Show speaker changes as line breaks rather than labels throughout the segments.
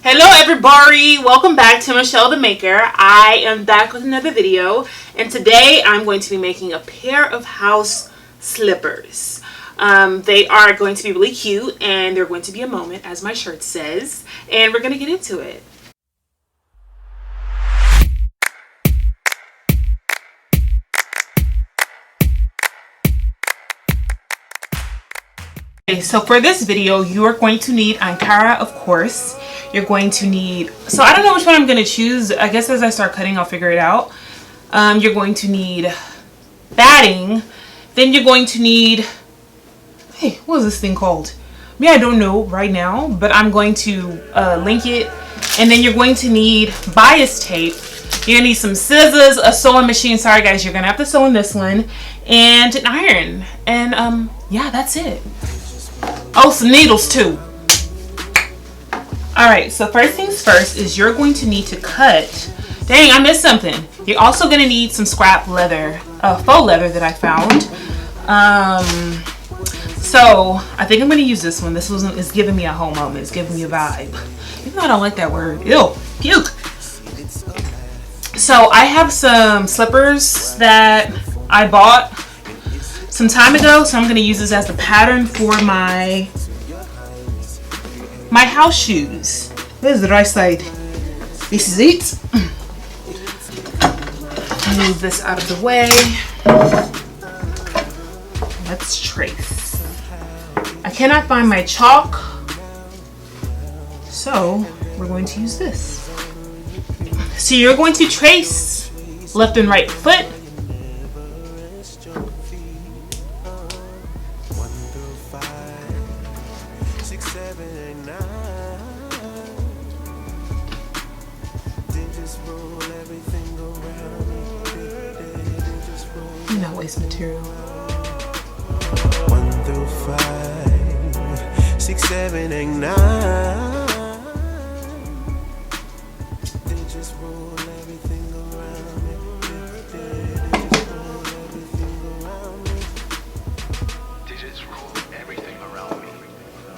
Hello everybody, welcome back to Michelle the Maker. I am back with another video, and today I'm going to be making a pair of house slippers. They are going to be really cute, and they're going to be a moment, as my shirt says, and we're going to get into it. Okay, so for this video, you are going to need Ankara, of course. You're going to need, so I don't know which one I'm going to choose. I guess as I start cutting, I'll figure it out. You're going to need batting. Then you're going to need, hey, what is this thing called? Me, I don't know right now, but I'm going to link it. And then you're going to need bias tape. You're going to need some scissors, a sewing machine. Sorry guys, you're going to have to sew in this one. And an iron. And yeah, that's it. Oh, some needles too. Alright, so first things first is you're going to need to cut. Dang, I missed something. You're also going to need some scrap leather, faux leather that I found. So I think I'm going to use this one. This one is giving me a whole moment. It's giving me a vibe. Even though I don't like that word. Ew, puke. So I have some slippers that I bought some time ago, so I'm going to use this as the pattern for my house shoes. Where's the right side? This is it. Move this out of the way. Let's trace. I cannot find my chalk, so we're going to use this. So you're going to trace left and right foot. Not waste material.
1 through 5, 6, 7, 8, 9. They just roll everything around me. They just roll everything around me.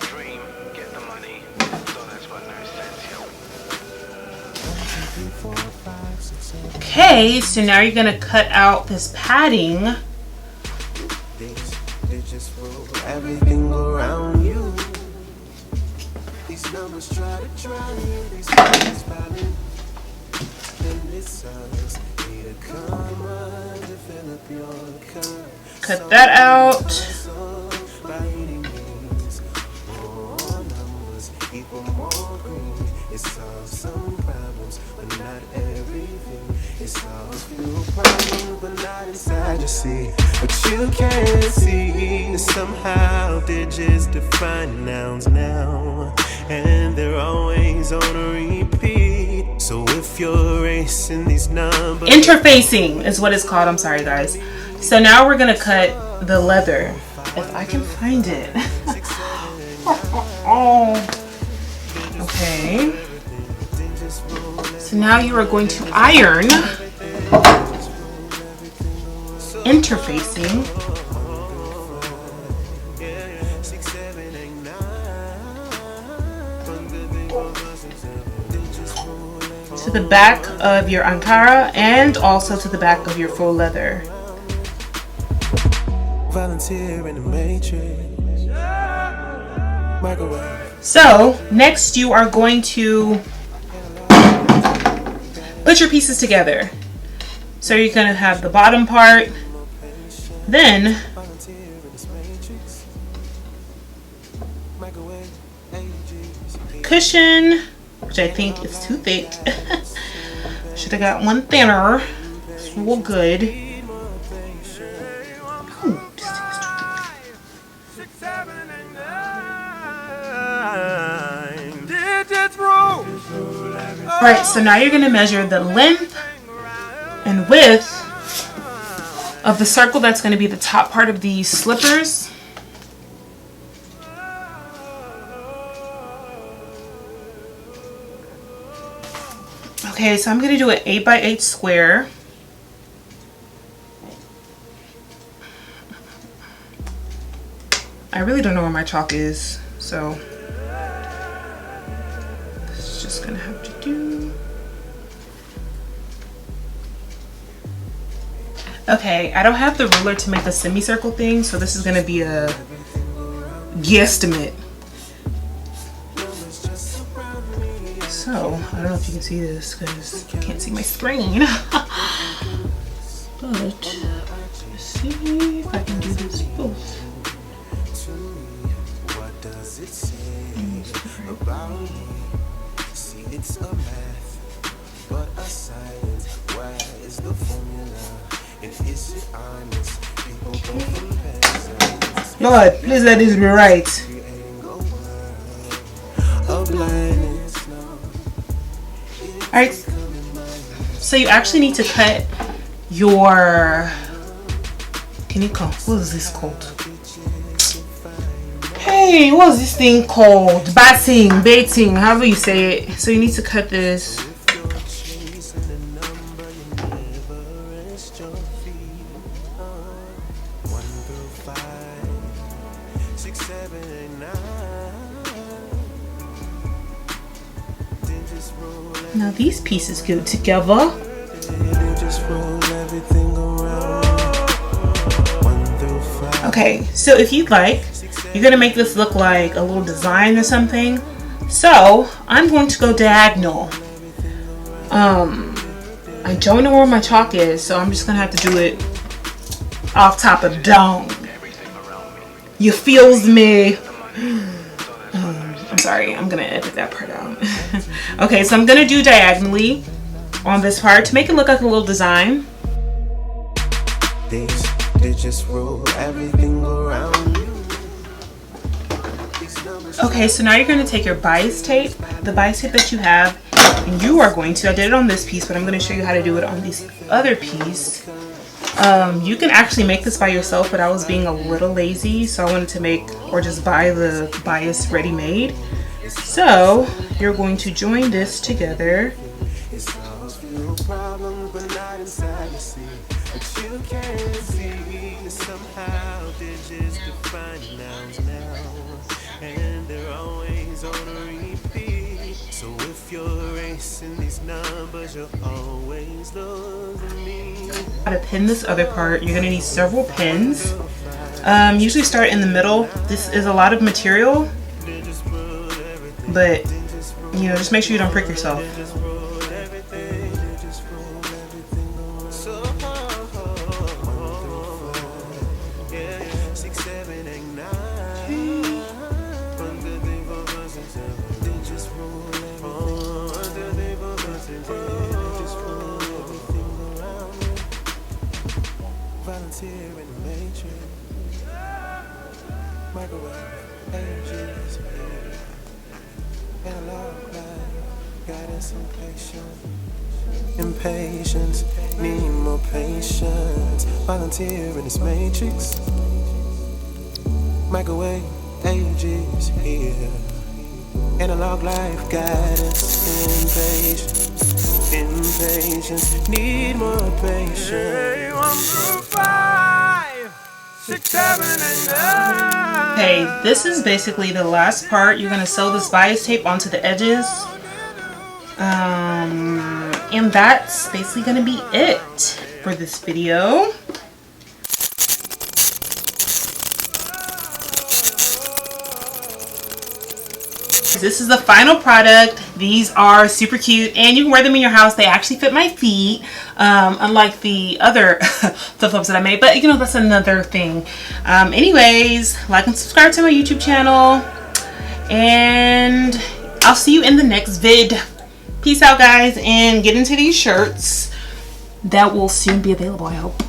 Dream, get the money. So that's what nurse says, yo.
Okay, so now you're gonna cut out this padding.
They just roll everything around you. These numbers try to drown you. These numbers violent. And it sucks. Need a comma to fill up your cup.
Cut that out.
By any means, more numbers equal more green. It solves some problems, but not everything. It solves few problems, but not inside your seat. But you can't see that somehow digits define nouns now, and they're always on a repeat. So if you're racing these numbers,
Interfacing is what it's called. I'm sorry guys. So now we're gonna cut the leather, if I can find it. Oh. Okay. So now you are going to iron, interfacing to the back of your Ankara and also to the back of your faux leather.
volunteer in the matrix. Microwave.
So next you are going to put your pieces together. So you're going to have the bottom part, then cushion, which I think is too thick. Should have got one thinner. It's real good. Ooh, this thing is too thick. Alright, so now you're going to measure the length and width of the circle that's going to be the top part of these slippers. Okay, so I'm going to do an 8 by 8 square. I really don't know where my chalk is, so let's just just gonna have to do. Okay, I don't have the ruler to make the semicircle thing, so this is gonna be a guesstimate. So, I don't know if you can see this because I can't see my screen. But, let's see if I can do this both.
What does it say about me? See, it's a math, but a science. Why is the formula? And is it honest? People go from peasants.
Lord, please let this be right. Alright, so you actually need to cut your, can you call, what is this called? Hey, what's this thing called? Baiting, however you say it. So you need to cut this. Now these pieces go together. Okay, so if you'd like, you're gonna make this look like a little design or something. So I'm going to go diagonal. I don't know where my chalk is, so I'm just gonna have to do it off top of down. You feels me? I'm sorry, I'm gonna edit that part out. Okay, so I'm gonna do diagonally on this part to make it look like a little design.
They just roll everything around you.
Okay, so now you're going to take your bias tape, the bias tape that you have, and you are going to, I did it on this piece, but I'm going to show you how to do it on this other piece. You can actually make this by yourself, but I was being a little lazy, so I wanted to make, or just buy the bias ready-made. So you're going to join this together.
So if you're racing these numbers, you're always losing me.
How to pin this other part, you're going to need several pins. Usually start in the middle. This is a lot of material, but you know, just make sure you don't prick yourself.
Impatience, need more patience. Volunteer in this matrix. Microwave ages here. Analog life guidance. Impatience, need more patience. 1 through 5, 6, 7, and 9.
Okay, this is basically the last part. You're going to sew this bias tape onto the edges. And that's basically going to be it for this video. This is the final product. These are super cute and you can wear them in your house. They actually fit my feet, unlike the other flip-flops that I made, but you know, that's another thing. Anyways, like and subscribe to my YouTube channel and I'll see you in the next vid. Peace out guys, and get into these shirts that will soon be available, I hope.